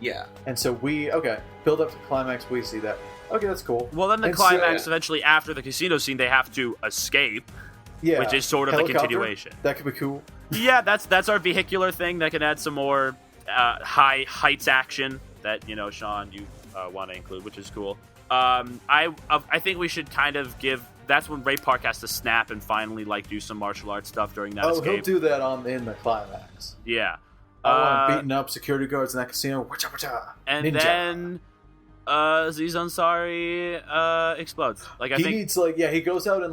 Yeah. And so build up to the climax. We see that. Okay, that's cool. Well, then the climax, eventually after the casino scene, they have to escape. Yeah. Which is sort of the continuation. That could be cool. Yeah, that's our vehicular thing that can add some more high heights action that, Sean, you want to include, which is cool. I think we should kind of that's when Ray Park has to snap and finally do some martial arts stuff during that escape. He'll do that in the climax. Yeah. I want him beating up security guards in that casino. And Ninja. then Aziz Ansari explodes. He goes out in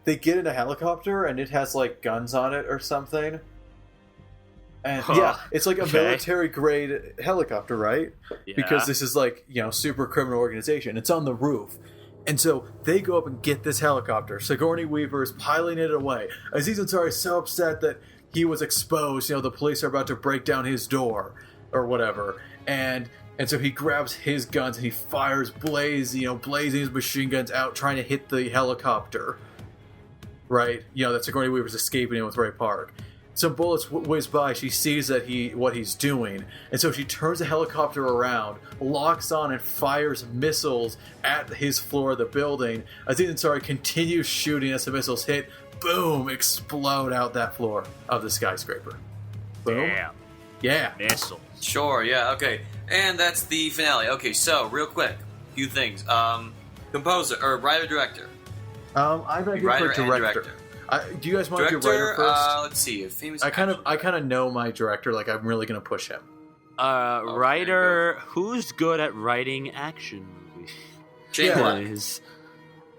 they get in a helicopter and it has guns on it or something. And it's like a military grade helicopter, right? Yeah. Because this is super criminal organization. It's on the roof. And so they go up and get this helicopter. Sigourney Weaver is piloting it away. Aziz Ansari is so upset that he was exposed. The police are about to break down his door or whatever. And so he grabs his guns and he fires blazing his machine guns out, trying to hit the helicopter. Right? That Sigourney Weaver's escaping in with Ray Park. Some bullets whiz by. She sees what he's doing, and so she turns the helicopter around, locks on, and fires missiles at his floor of the building. Aziz Ansari continues shooting as the missiles hit. Boom! Explode out that floor of the skyscraper. Boom. Damn. Yeah. Missiles. Sure. Yeah. Okay. And that's the finale. Okay. So real quick, a few things. Composer or writer director. I'm gonna go for director. Do you guys want to do writer first? Let's see. A famous. I kind of know my director. I'm really gonna push him. Writer. Who's good at writing action movies? Shane Black.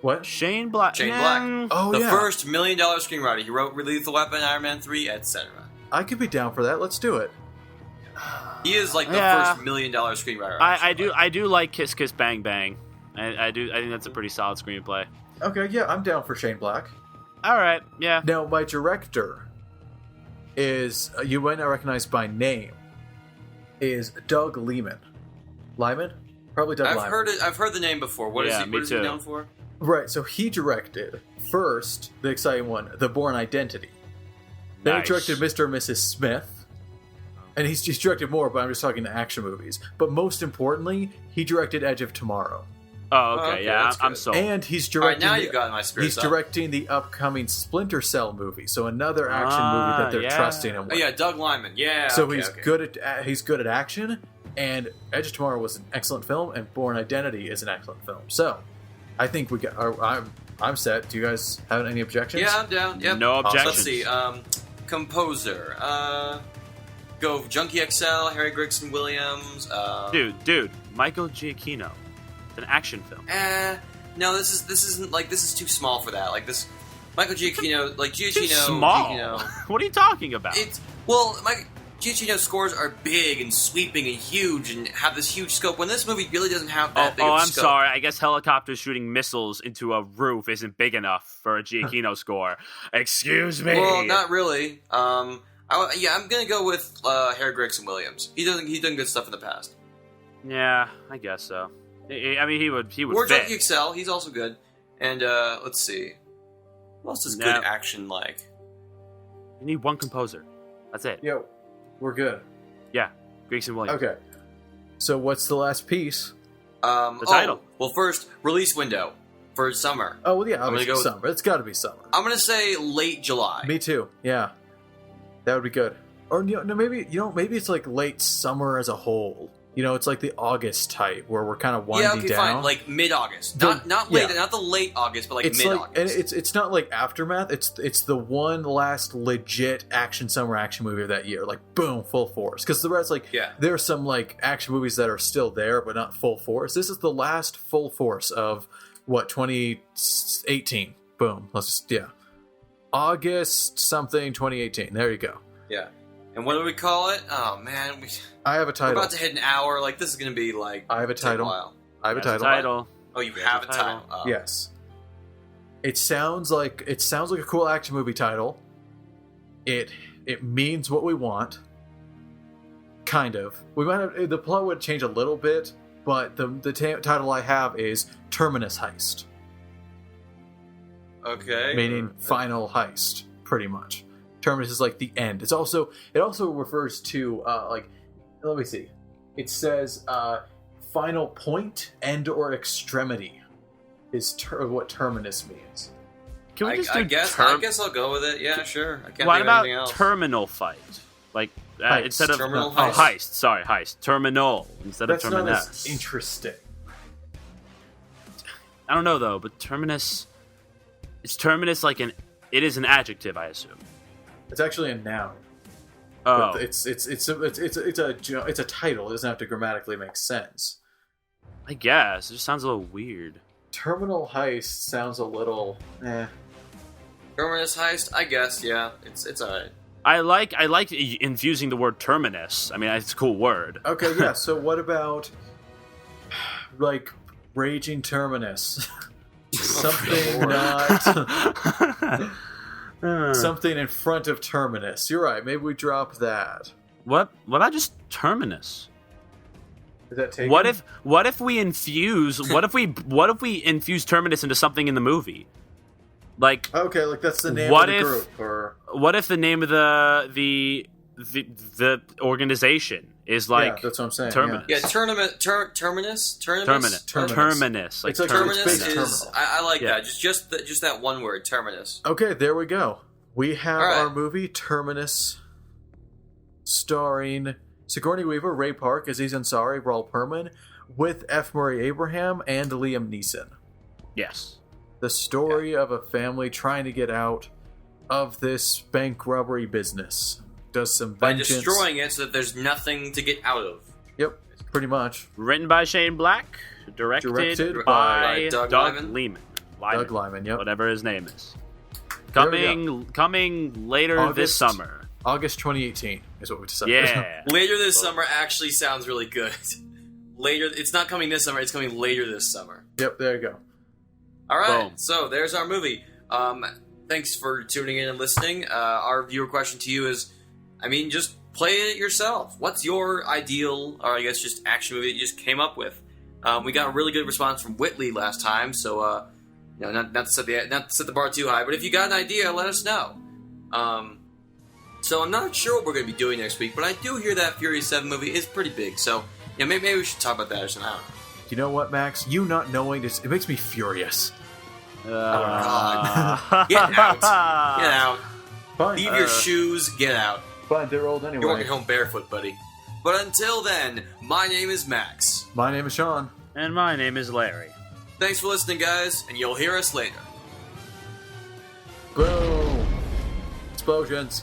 What? Shane Black. Shane Black. Oh, the yeah. first $1 million screenwriter. He wrote Lethal Weapon, Iron Man 3, etc. I could be down for that. Let's do it. He is the first $1 million screenwriter. I do like Kiss Kiss Bang Bang. I think that's a pretty solid screenplay. Okay, yeah, I'm down for Shane Black. All right, yeah. Now, my director is, you might not recognize by name, is Doug Liman. Lyman? Probably Doug Liman. I've heard the name before. What is he known for? Right, so he directed, first, the exciting one, The Bourne Identity. Then he directed Mr. and Mrs. Smith. And he's directed more, but I'm just talking action movies. But most importantly, he directed Edge of Tomorrow. Oh, okay, yeah, I'm sold. And he's directing. All right, now you've got my spirit. He's directing the upcoming Splinter Cell movie, so another action movie that they're trusting him with. Oh yeah, Doug Liman. Yeah. So he's good at action, and Edge of Tomorrow was an excellent film, and Bourne Identity is an excellent film. So I think we got. I'm set. Do you guys have any objections? Yeah, I'm down. Yep. No objections. Let's see. Composer. Go Junkie XL, Harry Gregson Williams. Dude, Michael Giacchino. An action film. No, this is too small for that. Michael Giacchino, Giacchino. Too small. What are you talking about? Giacchino's scores are big and sweeping and huge and have this huge scope. When this movie really doesn't have that big of a scope. I'm sorry. I guess helicopters shooting missiles into a roof isn't big enough for a Giacchino score. Excuse me. Well, not really. I'm gonna go with Harry Gregson Williams. He's done good stuff in the past. Yeah, I guess so. I mean, he would Or fit. Junkie XL, he's also good. And let's see, what else is good action like? You need one composer. That's it. Yo, we're good. Yeah, Gregson Williams. Okay. So what's the last piece? The title. Well, first release window for summer. Oh well, yeah, obviously summer. It's got to be summer. I'm gonna say late July. Me too. Yeah, that would be good. Or maybe it's late summer as a whole. It's like the August type where we're kind of winding down. Fine. Mid-August. Not late, not the late August, but mid-August. And it's not like Aftermath. It's the one last legit summer action movie of that year. Boom, full force. Because the rest, there are some action movies that are still there but not full force. This is the last full force of 2018. Boom. August something 2018. There you go. Yeah. And what do we call it? Oh man, I have a title. We're about to hit an hour. This is going to be I have a title. I have a title. Oh, you have a title. Oh. Yes. It sounds like a cool action movie title. It means what we want. Kind of. We might have the plot would change a little bit, but the title I have is Terminus Heist, Okay. meaning final heist, pretty much. Terminus is like the end. It also refers to let me see. It says final point, end, or extremity is what terminus means. Can we just I do guess I'll go with it. Yeah, sure. I can't What think of about anything else. terminal fight? Like Heist. instead of Terminal heist. heist. Sorry, heist. Terminal instead That's of not terminus. as interesting. I don't know though, but terminus. Is terminus like an? It is an adjective, I assume. It's actually a noun. Oh, But it's a title. It doesn't have to grammatically make sense. I guess it just sounds a little weird. Terminal heist sounds a little Terminus heist, I guess. Yeah, it's alright. I like infusing the word terminus. I mean, it's a cool word. Okay, yeah. So what about like raging terminus? Something not something in front of terminus. You're right. Maybe we drop that. What about just terminus? Is that taken? What if we infuse terminus into something in the movie? Like Okay, like that's the name What of the if- group, or what if the name of the organization is like yeah, that's what I'm saying. terminus? Yeah, terminus. Terminus. Like It's like Terminus It's big is. terminal. I like Yeah. that. Just that one word, terminus. Yeah. Okay, there we go. We have All right. our movie Terminus, starring Sigourney Weaver, Ray Park, Aziz Ansari, Raul Perlman, with F. Murray Abraham and Liam Neeson. Yes. The story of a family trying to get out of this bank robbery business. Does some By vengeance. destroying it so that there's nothing to get out of. Yep, pretty much. Written by Shane Black, directed Directed by by Doug Liman. Doug Lyman, yep. Whatever his name is. There we Coming later this August. summer. August 2018 is what we decided. Yeah. Later this summer actually sounds really good. Later, it's not coming this summer. It's coming later this summer. Yep, there you go. All right, Boom. so there's our movie. Thanks for tuning in and listening. Our viewer question to you is, just play it yourself. What's your ideal, or I guess just action movie that you just came up with? We got a really good response from Whitley last time, so not to set the bar too high, but if you got an idea, let us know. So I'm not sure what we're going to be doing next week, but I do hear that Fury 7 movie is pretty big, so maybe we should talk about that or something. I don't know. You know what, Max? You not knowing this, it makes me furious. God. Get out. Get out. Fine. Leave your shoes. Get out. Fine, they're old anyway. You're walking home barefoot, buddy. But until then, my name is Max. My name is Sean. And my name is Larry. Thanks for listening, guys, and you'll hear us later. Boom. Explosions.